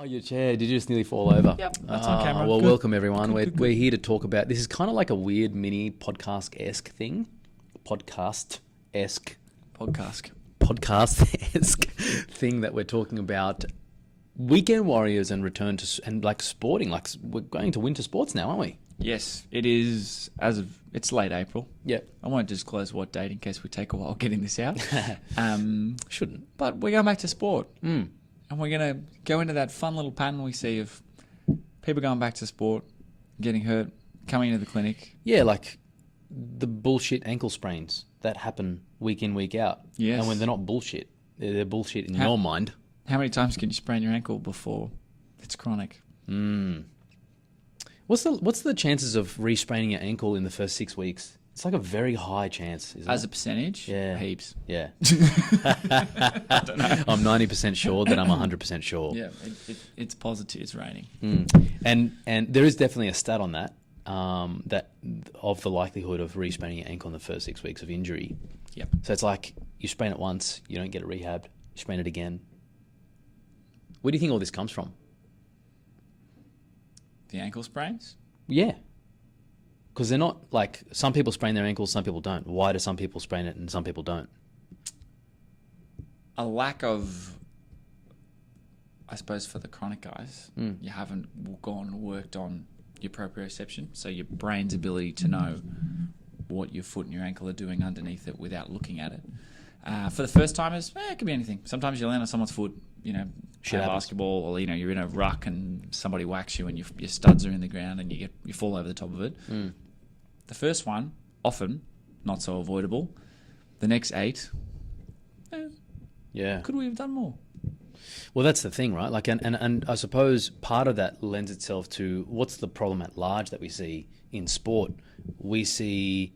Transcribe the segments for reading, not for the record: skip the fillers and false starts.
Oh, your chair. Did you just nearly fall over? Yep, that's on camera. Well, Good. welcome everyone. Good. We're here to talk about, this is kind of like a weird mini podcast-esque thing. Podcast-esque thing that we're talking about weekend warriors and return to, and like sporting, like we're going to winter sports now, aren't we? Yes, it is. It's late April. Yep. I won't disclose what date in case we take a while getting this out. Shouldn't. But we're going back to sport. Mm. And we're going to go into that fun little pattern we see of people going back to sport, getting hurt, coming into the clinic. Yeah, like the bullshit ankle sprains that happen week in, week out. Yes. And when they're not bullshit, they're bullshit in your mind. How many times can you sprain your ankle before it's chronic? What's the chances of re-spraining your ankle in the first 6 weeks? It's like a very high chance, isn't As it? a percentage? Yeah. Heaps. Yeah. I don't know. I'm 90% sure that I'm 100% sure. Yeah, it's positive. It's raining. And there is definitely a stat on that, that of the likelihood of re-spraining your ankle in the first 6 weeks of injury. Yep. So it's like you sprain it once, you don't get it rehabbed, you sprain it again. Where do you think all this comes from? The ankle sprains? Yeah. Because they're not like, some people sprain their ankles, some people don't. Why do some people sprain it and some people don't? A lack of, I suppose, for the chronic guys, you haven't gone and worked on your proprioception, so your brain's ability to know what your foot and your ankle are doing underneath it without looking at it. For the first timers, it could be anything. Sometimes you land on someone's foot, play basketball, or you're in a ruck and somebody whacks you and your studs are in the ground and you fall over the top of it. The first one, often not so avoidable. The next 8, Yeah. could we have done more? Well, that's the thing, right? Like, and I suppose part of that lends itself to what's the problem at large that we see in sport. We see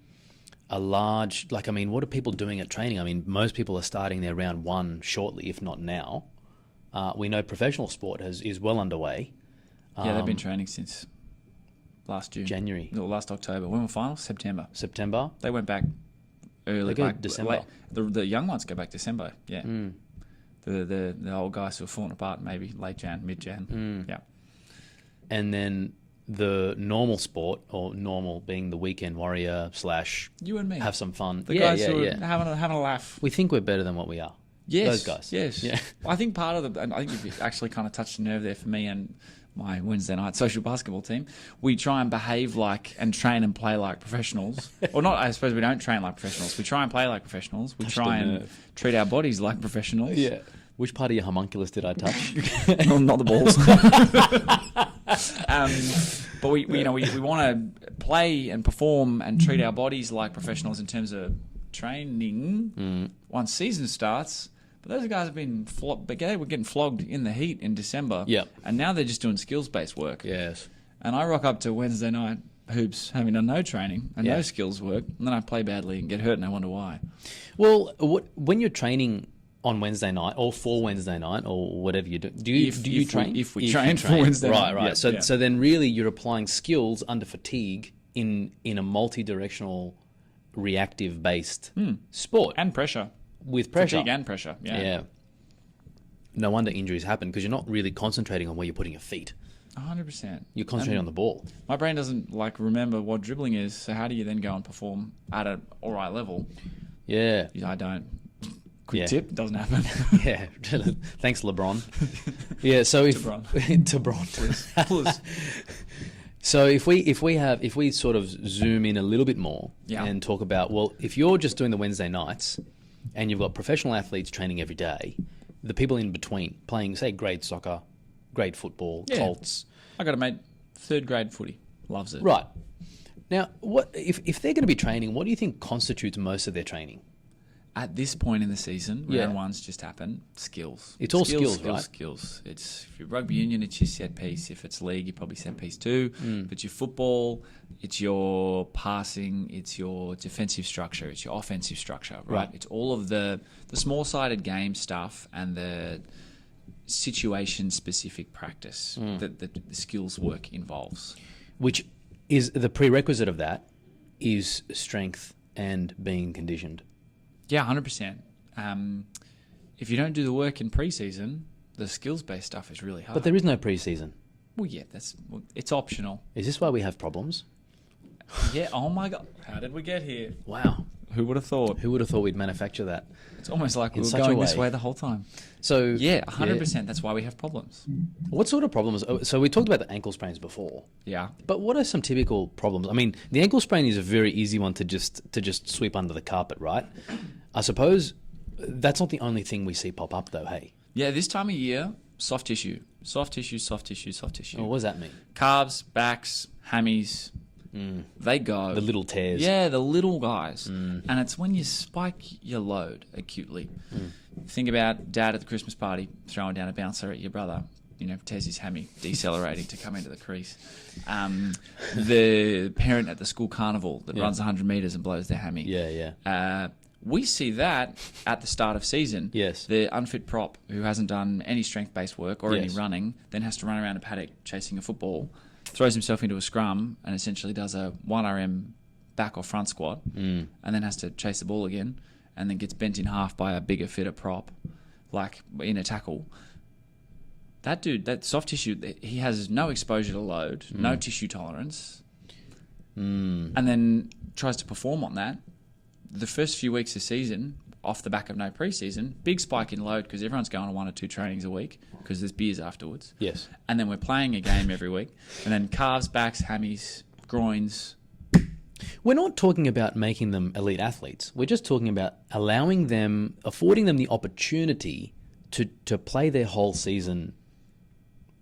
a large, what are people doing at training? I mean, most people are starting their round 1 shortly, if not now. We know professional sport is well underway. Yeah, they've been training since last June. January. No, last October. When were finals? September. September. They went back early. They go December. The young ones go back December, yeah. The old guys who are falling apart maybe late Jan, mid-Jan. Yeah. And then the normal sport, or normal being the weekend warrior / You and me. have some fun. The guys who are having a laugh. We think we're better than what we are. Yes. Those guys. Yes. Yeah. I think part of and I think you've actually kind of touched a nerve there for me and my Wednesday night social basketball team. We try and behave like and train and play like professionals. Or not, I suppose we don't train like professionals. We try and play like professionals. We try and treat our bodies like professionals. Yeah. Which part of your homunculus did I touch? No, not the balls. But we want to play and perform and treat our bodies like professionals in terms of training once season starts. But those guys have been they were getting flogged in the heat in December. Yep. And now they're just doing skills-based work. Yes. And I rock up to Wednesday night hoops having done no training and no skills work, and then I play badly and get hurt and I wonder why. Well, when you're training on Wednesday night or for Wednesday night or whatever you do, do you train? If we train for Wednesday night. Right. So then really you're applying skills under fatigue in a multi-directional reactive based sport. And pressure. With pressure. Fatigue and pressure, yeah. No wonder injuries happen because you're not really concentrating on where you're putting your feet. 100%. You're concentrating on the ball. My brain doesn't remember what dribbling is, so how do you then go and perform at an alright level? Yeah. I don't. Quick tip, doesn't happen. Yeah. Thanks, LeBron. Yeah, so if LeBron, please. So if we sort of zoom in a little bit more and talk about, well, if you're just doing the Wednesday nights and you've got professional athletes training every day, the people in between playing, say, grade soccer, grade football, Colts. I got a mate, 3rd grade footy, loves it. Right. Now, what if they're going to be training, what do you think constitutes most of their training? At this point in the season, round 1's just happened, skills. It's all skills, right? Skills. It's, if you're rugby union, it's your set piece. If it's league, you're probably set piece 2. If it's your football, it's your passing, it's your defensive structure, it's your offensive structure, right? It's all of the small-sided game stuff and the situation-specific practice that the skills work involves. Which is the prerequisite of that is strength and being conditioned. Yeah, 100%. If you don't do the work in preseason, the skills-based stuff is really hard. But there is no preseason. Well, yeah, it's optional. Is this why we have problems? Yeah. Oh my God. How did we get here? Wow. Who would have thought? Who would have thought we'd manufacture that? It's almost like we In were such a going this way. way the whole time. So Yeah, 100%. That's why we have problems. What sort of problems? So we talked about the ankle sprains before, Yeah. but what are some typical problems? I mean, the ankle sprain is a very easy one to just sweep under the carpet, right? I suppose that's not the only thing we see pop up, though. Hey, Yeah, this time of year, soft tissue. Soft tissue, soft tissue, soft tissue. what does that mean? Calves, backs, hammies, they go. The little tears. Yeah, the little guys. And it's when you spike your load acutely. Think about dad at the Christmas party throwing down a bouncer at your brother. Tears his hammy, decelerating to come into the crease. The parent at the school carnival that runs 100 metres and blows their hammy. Yeah. We see that at the start of season. Yes. The unfit prop who hasn't done any strength-based work or any Yes. running, then has to run around a paddock chasing a football, throws himself into a scrum and essentially does a 1RM back or front squat, and then has to chase the ball again, and then gets bent in half by a bigger, fitter prop, like in a tackle. That dude, that soft tissue, he has no exposure to load, no tissue tolerance, and then tries to perform on that. The first few weeks of season, off the back of no preseason, big spike in load because everyone's going to 1 or 2 trainings a week because there's beers afterwards. Yes. And then we're playing a game every week. And then calves, backs, hammies, groins. We're not talking about making them elite athletes. We're just talking about allowing them, affording them the opportunity to play their whole season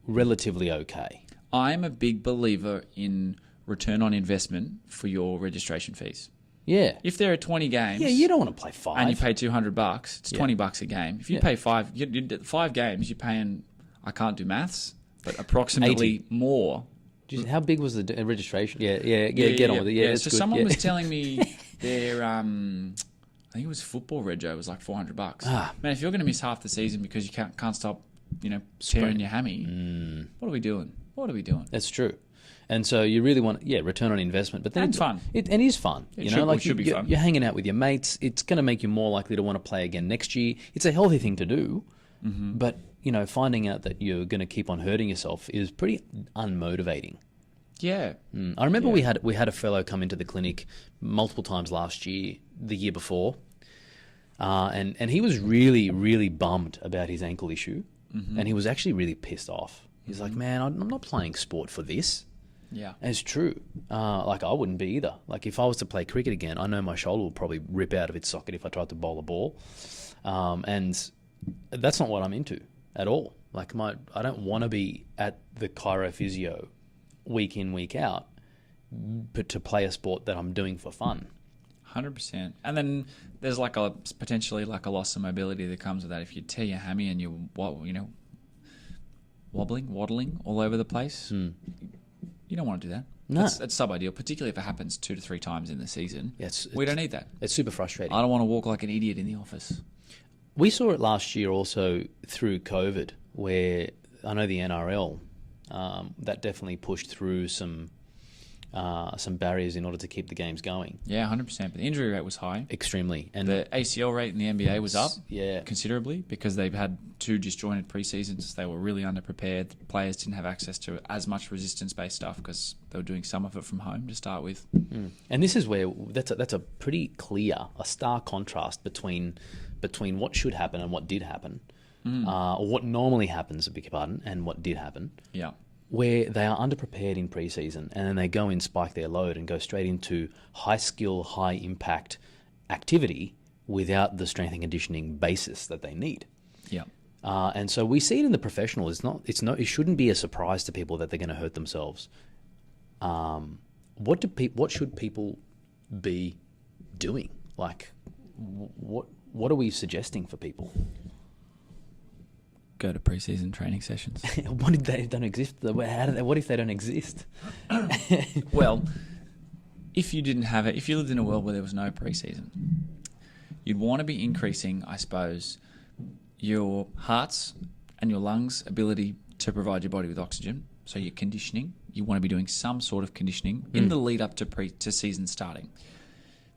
relatively okay. I'm a big believer in return on investment for your registration fees. Yeah. If there are 20 games, Yeah, you don't want to play 5. and you pay $200, it's $20 a game. If you pay 5, you did 5 games, you're paying, I can't do maths, but approximately 80. more. How big was the registration? Yeah, get on with it. Yeah, that's so good. someone Yeah. was telling me their, I think it was football rego was like $400. Man, if you're going to miss half the season because you can't stop, tearing your hammy, what are we doing? What are we doing? That's true. And so you really want, return on investment. But then And fun. It is fun. It should be fun. You're hanging out with your mates. It's going to make you more likely to want to play again next year. It's a healthy thing to do. But, finding out that you're going to keep on hurting yourself is pretty unmotivating. Yeah. I remember we had a fellow come into the clinic multiple times last year, the year before, and he was really, really bummed about his ankle issue, and he was actually really pissed off. He's like, man, I'm not playing sport for this. Yeah. And it's true. I wouldn't be either. Like, if I was to play cricket again, I know my shoulder would probably rip out of its socket if I tried to bowl a ball. And that's not what I'm into at all. Like, I don't want to be at the chirophysio week in, week out, but to play a sport that I'm doing for fun. 100%. And then there's potentially a loss of mobility that comes with that. If you tear your hammy and you're, waddling all over the place, you don't want to do that. No. It's sub-ideal, particularly if it happens 2 to 3 times in the season. Yeah, we don't need that. It's super frustrating. I don't want to walk like an idiot in the office. We saw it last year also through COVID, where I know the NRL, that definitely pushed through some barriers in order to keep the games going. Yeah, 100%. But the injury rate was high. Extremely. And The ACL rate in the NBA was up Yeah. considerably because they've had 2 disjointed preseasons. They were really underprepared. The players didn't have access to as much resistance-based stuff because they were doing some of it from home to start with. And this is where that's a pretty clear, a stark contrast between what should happen and what did happen, or what normally happens, beg your pardon, and what did happen. Yeah. Where they are underprepared in preseason and then they go and spike their load and go straight into high skill, high impact activity without the strength and conditioning basis that they need. Yeah. And so we see it in the professional. It shouldn't be a surprise to people that they're going to hurt themselves. What should people be doing? Like, what are we suggesting for people? Go to preseason training sessions. What if they don't exist? What if they don't exist? Well, if you lived in a world where there was no preseason, you'd want to be increasing, I suppose, your heart's and your lungs' ability to provide your body with oxygen. So your conditioning, you want to be doing some sort of conditioning in the lead up to season starting.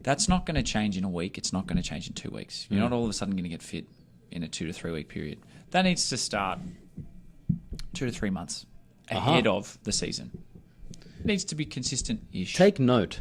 That's not going to change in a week. It's not going to change in 2 weeks. You're not all of a sudden going to get fit in a 2 to 3 week period. That needs to start 2 to 3 months ahead of the season. It needs to be consistent-ish. Take note,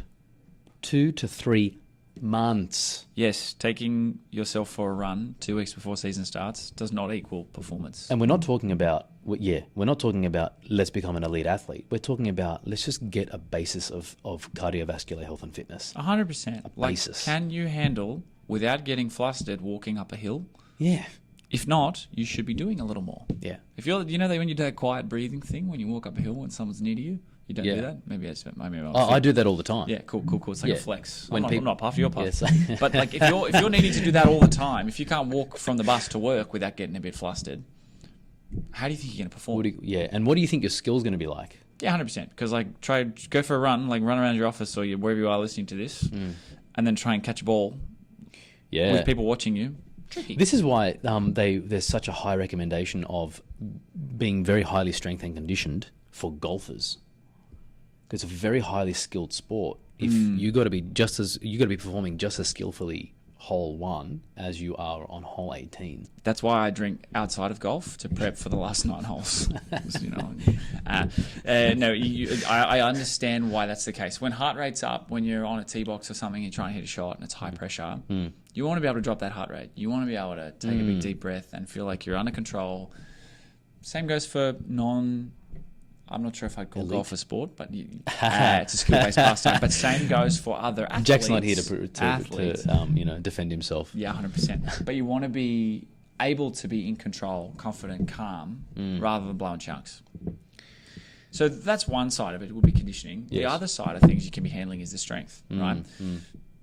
2 to 3 months. Yes, taking yourself for a run 2 weeks before season starts does not equal performance. And we're not talking about, we're not talking about let's become an elite athlete. We're talking about let's just get a basis of cardiovascular health and fitness. 100%. Basis. Can you handle, without getting flustered, walking up a hill? Yeah. If not, you should be doing a little more. Yeah. If you're, you know, when you do that quiet breathing thing when you walk up a hill when someone's near to you, you don't do that. Maybe I do that all the time. Yeah, cool. It's like a flex. When I'm not puffed, you're puffed. Yes. But like if you're needing to do that all the time, if you can't walk from the bus to work without getting a bit flustered, how do you think you're going to perform? And what do you think your skill's going to be like? Yeah, 100%. Because like go for a run, like run around your office or wherever you are listening to this, and then try and catch a ball. Yeah. With people watching you. Tricky. This is why there's such a high recommendation of being very highly strength and conditioned for golfers. It's a very highly skilled sport. If you got to be performing just as skillfully hole 1 as you are on hole 18. That's why I drink outside of golf to prep for the last 9 holes. I understand why that's the case. When heart rate's up, when you're on a tee box or something, you're trying to hit a shot and it's high pressure, you want to be able to drop that heart rate. You want to be able to take a big deep breath and feel like you're under control. Same goes for I'm not sure if I'd call golf a sport, but it's a skill-based pastime. But same goes for other athletes. Jack's not here to defend himself. Yeah, 100%. But you want to be able to be in control, confident, calm, rather than blowing chunks. So that's one side of it. Would be conditioning. Yes. The other side of things you can be handling is the strength, right?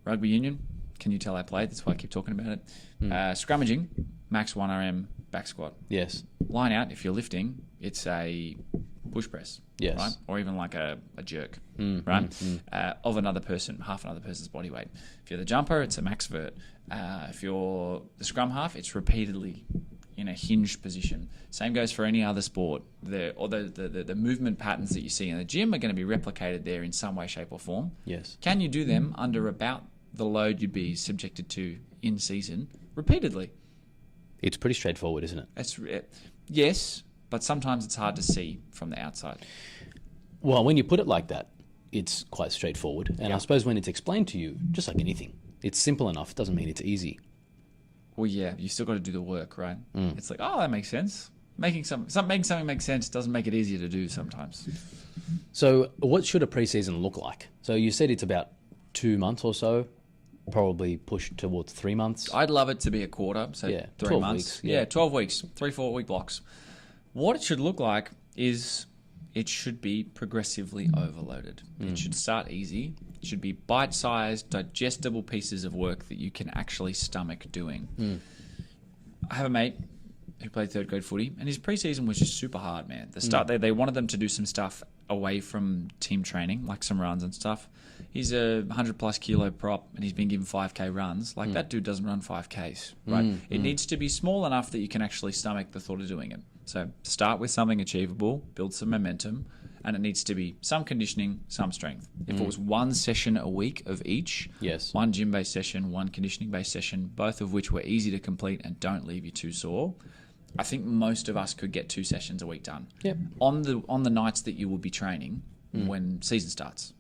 Rugby union. Can you tell I played? That's why I keep talking about it. Scrummaging, max 1 RM back squat. Yes. Line out, if you're lifting, it's a push press, yes, right? Or even like a jerk, right? Of another person, half another person's body weight. If you're the jumper, it's a max vert. If you're the scrum half, it's repeatedly in a hinged position. Same goes for any other sport. The movement patterns that you see in the gym are going to be replicated there in some way, shape, or form. Yes. Can you do them under about the load you'd be subjected to in season repeatedly? It's pretty straightforward, isn't it? Yes. But sometimes it's hard to see from the outside. Well, when you put it like that, it's quite straightforward. And I suppose when it's explained to you, just like anything, it's simple enough. It doesn't mean it's easy. Well, yeah, you still got to do the work, right? It's like, oh, that makes sense. Making something make sense doesn't make it easier to do sometimes. So what should a preseason look like? So you said it's about 2 months or so, probably push towards 3 months. I'd love it to be a quarter, so 3 months. Weeks, 12 weeks, 3-4 week blocks. What it should look like is it should be progressively overloaded. It should start easy. It should be bite-sized, digestible pieces of work that you can actually stomach doing. I have a mate who played third grade footy, and his preseason was just super hard, man. The start they wanted them to do some stuff away from team training, like some runs and stuff. He's a 100+ kilo prop, and he's been given 5K runs. Like that dude doesn't run 5Ks, right? It needs to be small enough that you can actually stomach the thought of doing it. So start with something achievable, build some momentum, and it needs to be some conditioning, some strength. If it was 1 session a week of each, yes, 1 gym-based session, 1 conditioning-based session, both of which were easy to complete and don't leave you too sore, I think most of us could get 2 sessions a week done. Yep. On the nights that you will be training when season starts,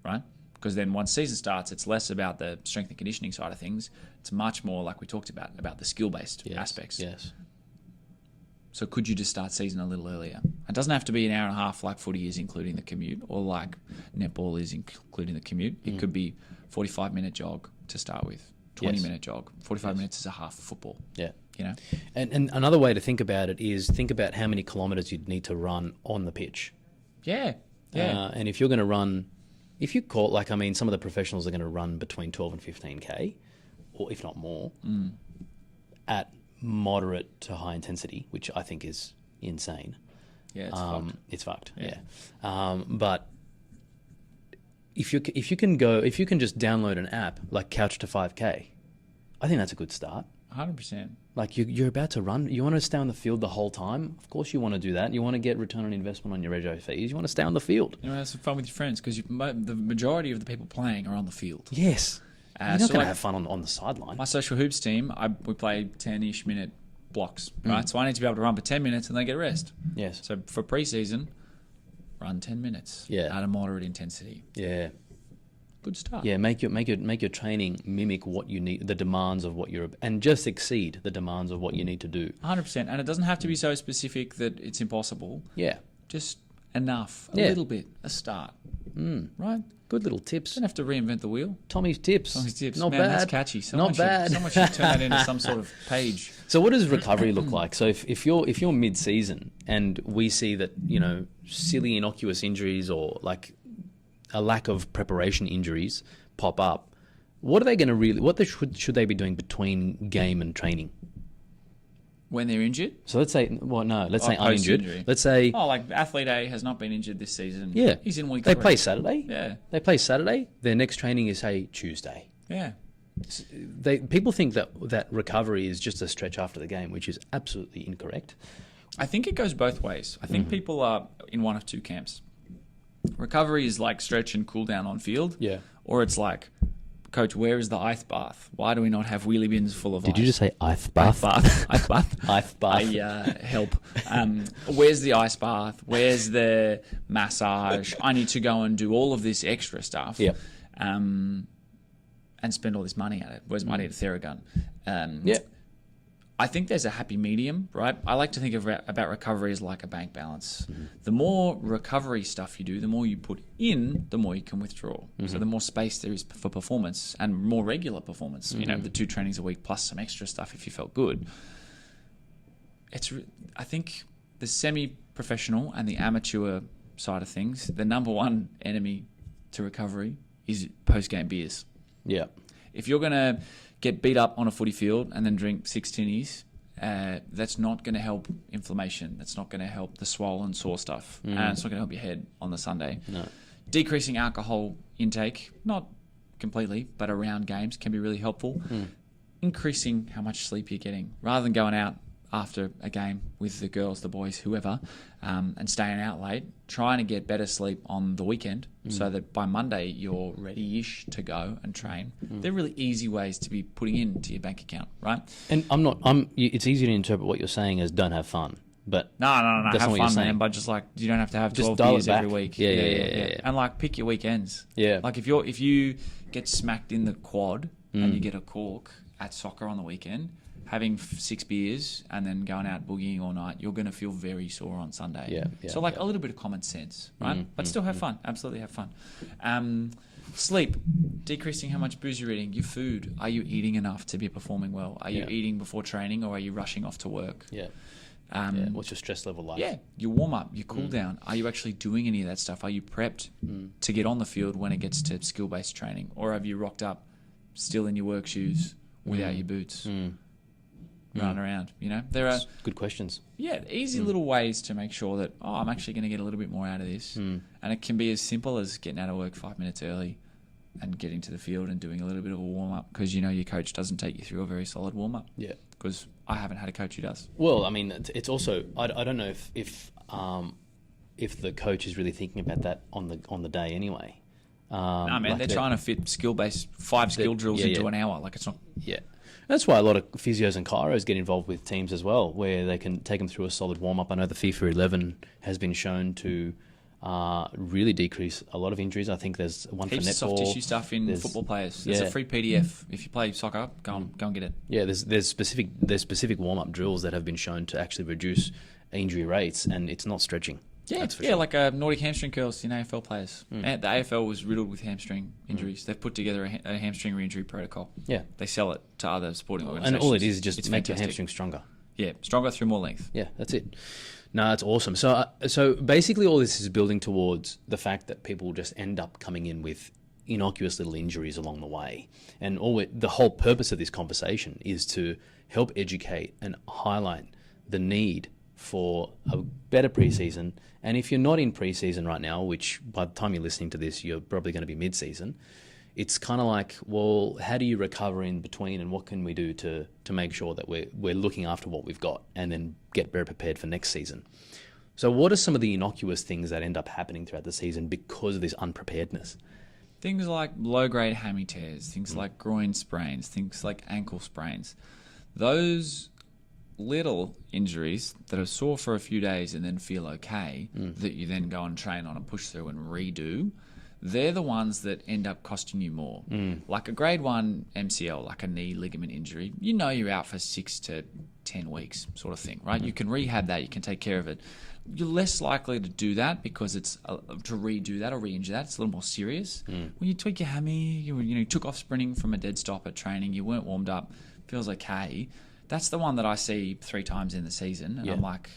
right? Because then once season starts, it's less about the strength and conditioning side of things. It's much more like we talked about the skill-based aspects. Yes. So could you just start season a little earlier? It doesn't have to be an hour and a half like footy is, including the commute, or like netball is, including the commute. It could be 45-minute jog to start with, 20-minute jog. 45 minutes is a half of football. Yeah. You know? And another way to think about it is think about how many kilometres you'd need to run on the pitch. Yeah. And if you're going to run, if you call, like, I mean, some of the professionals are going to run between 12 and 15K, or if not more, at moderate to high intensity, which I think is insane. Yeah, it's fucked. It's fucked. Yeah. But if you can just download an app like Couch to 5K, I think that's a good start. 100%. Like you're about to run, you want to stay on the field the whole time. Of course, you want to do that. You want to get return on investment on your rego fees. You want to stay on the field. You know, have some fun with your friends because the majority of the people playing are on the field. Yes. You're not going to have fun on the sideline. My social hoops team, we play 10-ish minute blocks, right? So I need to be able to run for 10 minutes and then get a rest. Yes. So for preseason, run 10 minutes at a moderate intensity. Yeah. Good start. Yeah, make your training mimic what you need, the demands of what you're, and just exceed the demands of what you need to do. 100%. And it doesn't have to be so specific that it's impossible. Yeah. Just enough, a little bit, a start. Right? Good little tips. Don't have to reinvent the wheel. Tommy's tips. Tommy's tips. Not Man, bad. That's catchy. Someone bad. should turn that into some sort of page. So what does recovery look like? So if you're mid-season and we see that, silly innocuous injuries or like a lack of preparation injuries pop up, what are they going to should they be doing between game and training? When they're injured? So let's say, say uninjured. Post-injury. Let's say... like Athlete A has not been injured this season. Yeah. He's in week 3. They play Saturday. Yeah. They play Saturday. Their next training is, say, Tuesday. Yeah. People think that recovery is just a stretch after the game, which is absolutely incorrect. I think it goes both ways. I think people are in one of two camps. Recovery is like stretch and cool down on field. Yeah. Or it's like, Coach, where is the ice bath? Why do we not have wheelie bins full of ice? Did you just say ice bath? Ice bath. Ice bath. Help. Where's the ice bath? Where's the massage? I need to go and do all of this extra stuff. Yep. And spend all this money at it. Where's money at Theragun? Yeah. I think there's a happy medium, right? I like to think about recovery as like a bank balance. The more recovery stuff you do, the more you put in, the more you can withdraw. So the more space there is for performance and more regular performance. The 2 trainings a week plus some extra stuff if you felt good. I think the semi-professional and the amateur side of things, the number one enemy to recovery is post-game beers. Yeah. If you're going to get beat up on a footy field and then drink 6 tinnies, that's not going to help inflammation. That's not going to help the swollen, sore stuff. And it's not going to help your head on the Sunday. No. Decreasing alcohol intake, not completely, but around games can be really helpful. Increasing how much sleep you're getting. Rather than going out after a game with the girls, the boys, whoever, and staying out late, trying to get better sleep on the weekend so that by Monday you're ready-ish to go and train. They're really easy ways to be putting into your bank account, right? And it's easy to interpret what you're saying as don't have fun. But No. That's Have not what you're fun, saying. man. But just like you don't have to have 12 dial it beers every back. week. Yeah. And like pick your weekends. Yeah. Like if you get smacked in the quad and you get a cork at soccer on the weekend, having 6 beers and then going out boogieing all night, you're going to feel very sore on Sunday. Yeah, So like a little bit of common sense, right? But still have fun. Absolutely have fun. Sleep, decreasing how much booze you're eating. Your food, are you eating enough to be performing well? Are you eating before training or are you rushing off to work? Yeah. What's your stress level like? Yeah, your warm up, your cool down. Are you actually doing any of that stuff? Are you prepped to get on the field when it gets to skill based training, or have you rocked up still in your work shoes without your boots, running around? There are Good questions. easy little ways to make sure that I'm actually going to get a little bit more out of this, and it can be as simple as getting out of work 5 minutes early and getting to the field and doing a little bit of a warm up because your coach doesn't take you through a very solid warm up. Yeah. Because I haven't had a coach who does. Well, I mean, it's also I don't know if the coach is really thinking about that on the day anyway. No, man, like they're trying to fit skill-based 5 skill drills into an hour. Like it's not. Yeah. That's why a lot of physios and chiros get involved with teams as well, where they can take them through a solid warm-up. I know the FIFA 11 has been shown to really decrease a lot of injuries. I think there's one Heaps for of soft netball. tissue stuff in football players. There's a free PDF. If you play soccer, go and get it. Yeah, there's specific warm-up drills that have been shown to actually reduce injury rates, and it's not stretching. Yeah, that's for sure. like Nordic hamstring curls in AFL players. And the AFL was riddled with hamstring injuries. They've put together a hamstring re-injury protocol. Yeah. They sell it to other sporting organisations. And all it is just it's make your fantastic. hamstring stronger. Yeah, stronger through more length. Yeah, that's it. No, that's awesome. So basically all this is building towards the fact that people just end up coming in with innocuous little injuries along the way. And the whole purpose of this conversation is to help educate and highlight the need for a better preseason. And if you're not in preseason right now, which by the time you're listening to this, you're probably going to be mid-season, it's kind of like, well, how do you recover in between, and what can we do to make sure that we're looking after what we've got and then get better prepared for next season? So what are some of the innocuous things that end up happening throughout the season because of this unpreparedness? Things like low-grade hammy tears, things like groin sprains, things like ankle sprains. Those little injuries that are sore for a few days and then feel okay, that you then go and train on and push through and redo, they're the ones that end up costing you more. Like a grade 1 MCL, like a knee ligament injury, you're out for 6 to 10 weeks sort of thing, right? You can rehab that, you can take care of it. You're less likely to do that because it's to redo that or re-injure that. It's a little more serious. When you tweak your hammy, you took off sprinting from a dead stop at training, you weren't warmed up, feels okay. That's the one that I see 3 times in the season, and I'm like,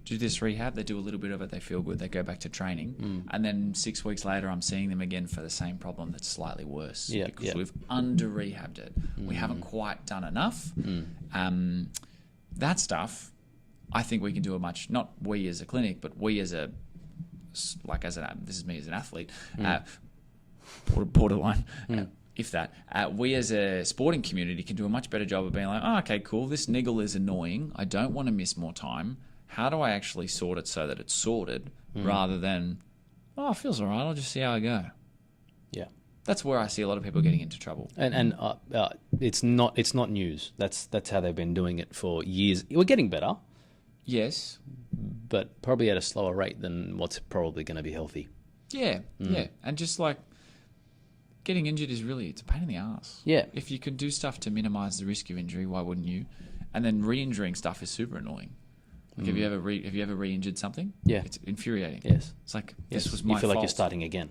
do this rehab. They do a little bit of it, they feel good, they go back to training, and then 6 weeks later, I'm seeing them again for the same problem that's slightly worse because we've under rehabbed it. We haven't quite done enough. That stuff, I think we can do not we as a clinic, but we as this is me as an athlete, borderline. If that, we as a sporting community can do a much better job of being like, oh, okay, cool, this niggle is annoying. I don't want to miss more time. How do I actually sort it so that it's sorted rather than, oh, it feels all right, I'll just see how I go. Yeah. That's where I see a lot of people getting into trouble. And it's not news. That's how they've been doing it for years. We're getting better. Yes. But probably at a slower rate than what's probably going to be healthy. Yeah, yeah. And just like, getting injured is it's a pain in the ass. Yeah. If you can do stuff to minimize the risk of injury, why wouldn't you? And then re-injuring stuff is super annoying. Like, have you ever re-injured something? Yeah. It's infuriating. Yes. It's like, this was my fault. You feel like you're starting again.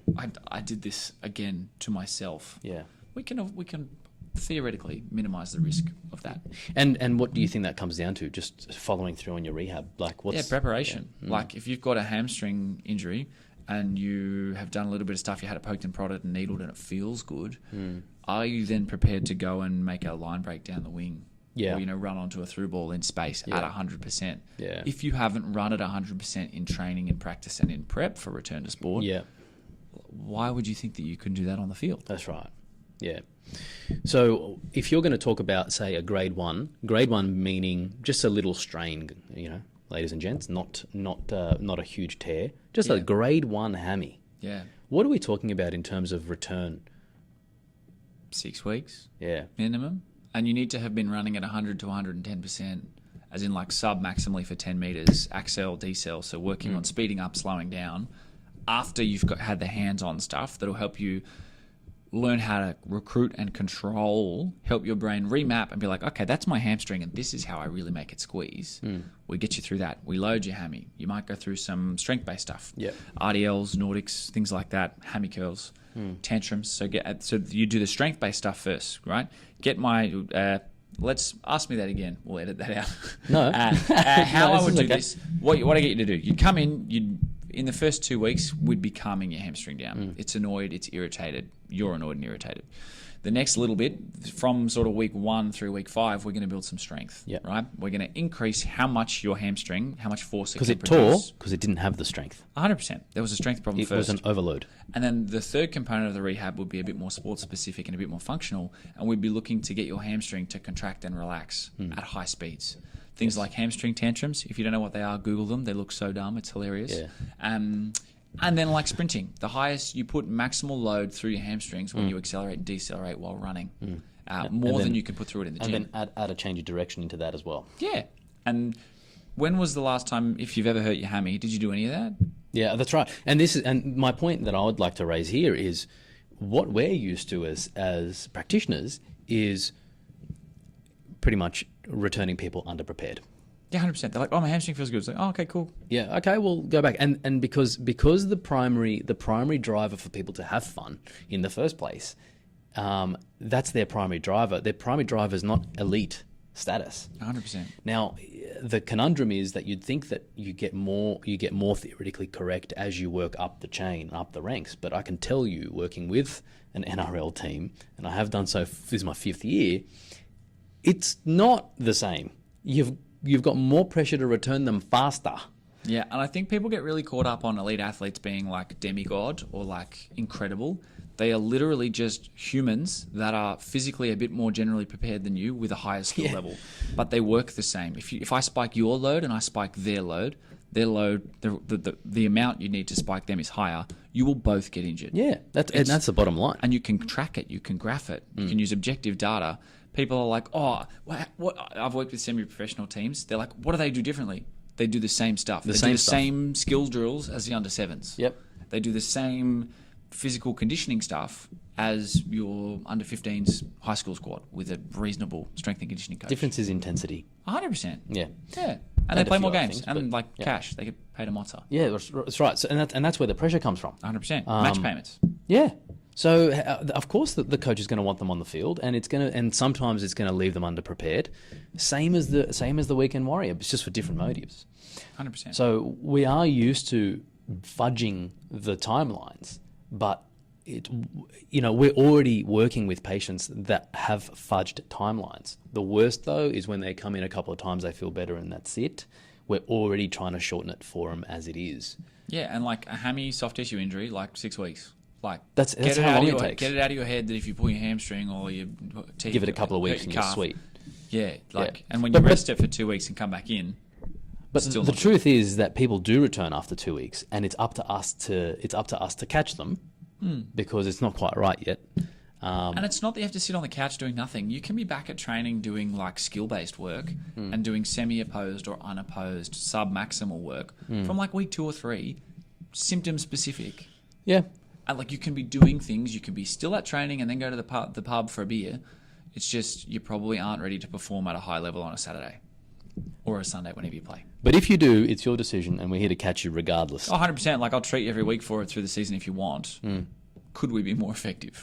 I did this again to myself. Yeah. We can theoretically minimize the risk of that. And what do you think that comes down to? Just following through on your rehab? Like preparation. Yeah. Like if you've got a hamstring injury and you have done a little bit of stuff, you had it poked and prodded and needled and it feels good, are you then prepared to go and make a line break down the wing? Yeah. Or, run onto a through ball in space at 100%. Yeah. If you haven't run at 100% in training, in practice and in prep for return to sport, why would you think that you couldn't do that on the field? That's right. Yeah. So if you're going to talk about, say, a grade 1 meaning just a little strain, ladies and gents, not a huge tear, just a grade 1 hammy. Yeah. What are we talking about in terms of return? 6 weeks. Yeah. Minimum. And you need to have been running at 100 to 110%, as in like sub maximally for 10 meters, accel, decel, so working on speeding up, slowing down, after you've had the hands-on stuff that'll help you learn how to recruit and control, help your brain remap and be like, okay, that's my hamstring and this is how I really make it squeeze. We get you through that. We load your hammy. You might go through some strength-based stuff. Yep. RDLs, Nordics, things like that, hammy curls, tantrums. So you do the strength-based stuff first, right? Get my... let's ask me that again. We'll edit that out. No. How I would do okay. this. What I get you to do. You'd come in, in the first 2 weeks, we'd be calming your hamstring down. It's annoyed, it's irritated. You're annoyed and irritated. The next little bit, from sort of week 1 through week 5, we're going to build some strength. Right? We're going to increase how much your hamstring, how much force it can produce. Because it tore, because it didn't have the strength. 100%. There was a strength problem first. It was an overload. And then the third component of the rehab would be a bit more sports specific and a bit more functional. And we'd be looking to get your hamstring to contract and relax at high speeds. Things like hamstring tantrums. If you don't know what they are, Google them. They look so dumb. It's hilarious. Yeah. And then like sprinting. The highest you put maximal load through your hamstrings when you accelerate and decelerate while running. More than you can put through it in the gym. And then add a change of direction into that as well. Yeah. And when was the last time, if you've ever hurt your hammy, did you do any of that? Yeah, that's right. And my point that I would like to raise here is what we're used to as practitioners is pretty much returning people underprepared. Yeah, 100%. They're like, oh, my hamstring feels good. It's like, oh, okay, cool. Yeah, okay, we'll go back. And because the primary driver for people to have fun in the first place, that's their primary driver. Their primary driver is not elite status. 100%. Now, the conundrum is that you'd think that you get more theoretically correct as you work up the chain, up the ranks. But I can tell you, working with an NRL team, and I have done so, this is my 5th year, it's not the same. You've got more pressure to return them faster. Yeah, and I think people get really caught up on elite athletes being like demigod or like incredible. They are literally just humans that are physically a bit more generally prepared than you with a higher skill level, but they work the same. If I spike your load and I spike their load, the amount you need to spike them is higher. You will both get injured. Yeah, that's the bottom line. And you can track it, you can graph it, you can use objective data. people are like, oh, what? I've worked with semi-professional teams. They're like, what do they do differently? They do the same stuff. They do the same skill drills as the under sevens. Yep. They do the same physical conditioning stuff as your under 15s high school squad with a reasonable strength and conditioning coach. Difference is intensity. 100%. Yeah. Yeah. And they play more games. Things, and cash. They get paid a mozza. Yeah, that's right. So, and that's where the pressure comes from. 100%. Match payments. Yeah. So of course the coach is going to want them on the field, and sometimes it's going to leave them underprepared. Same as the weekend warrior. It's just for different motives. 100%. So we are used to fudging the timelines, but we're already working with patients that have fudged timelines. The worst though is when they come in a couple of times, they feel better, and that's it. We're already trying to shorten it for them as it is. Yeah, and like a hammy soft tissue injury, like 6 weeks. Like that's how long it takes. Get it out of your head that if you pull your hamstring or your teeth, give it a couple of weeks and you're sweet. Yeah, and when you rest it for 2 weeks and come back in. But the truth is that people do return after 2 weeks, and it's up to us to catch them because it's not quite right yet. And it's not that you have to sit on the couch doing nothing. You can be back at training doing like skill-based work and doing semi-opposed or unopposed sub-maximal work from like week 2 or 3, symptom-specific. Yeah. And like you can be doing things, you can be still at training and then go to the pub for a beer. It's just you probably aren't ready to perform at a high level on a Saturday or a Sunday whenever you play. But if you do, it's your decision, and we're here to catch you regardless. 100%. Like I'll treat you every week for it through the season if you want. Could we be more effective?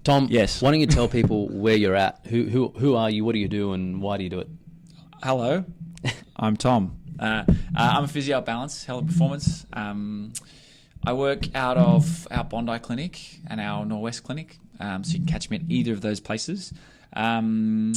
Tom, yes. Why don't you tell people where you're at? Who are you? What do you do? And why do you do it? Hello, I'm Tom. I'm a physio at Balance Health Performance. I work out of our Bondi clinic and our Norwest clinic, so you can catch me at either of those places. I'm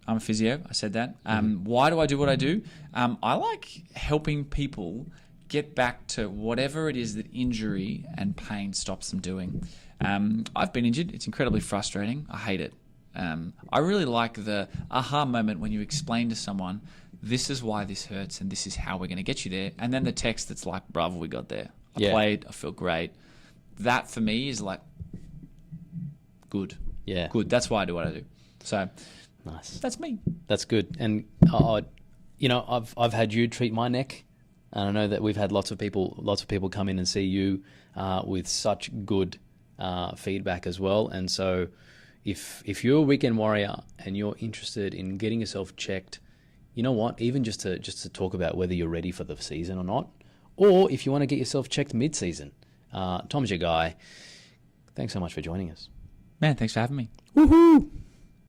a physio, I said that. Why do I do what I do? I like helping people get back to whatever it is that injury and pain stops them doing. I've been injured. It's incredibly frustrating. I hate it. I really like the aha moment when you explain to someone, this is why this hurts and this is how we're going to get you there. And then the text that's like, bravo, we got there. I played, I feel great. That for me is like, good. Yeah. Good. That's why I do what I do. So nice. That's me. That's good. And, I've had you treat my neck. And I know that we've had lots of people come in and see you with such good feedback as well. And so if you're a weekend warrior and you're interested in getting yourself checked, you know what, even just to talk about whether you're ready for the season or not, or if you want to get yourself checked mid-season, Tom's your guy. Thanks so much for joining us. Man, thanks for having me. Woohoo!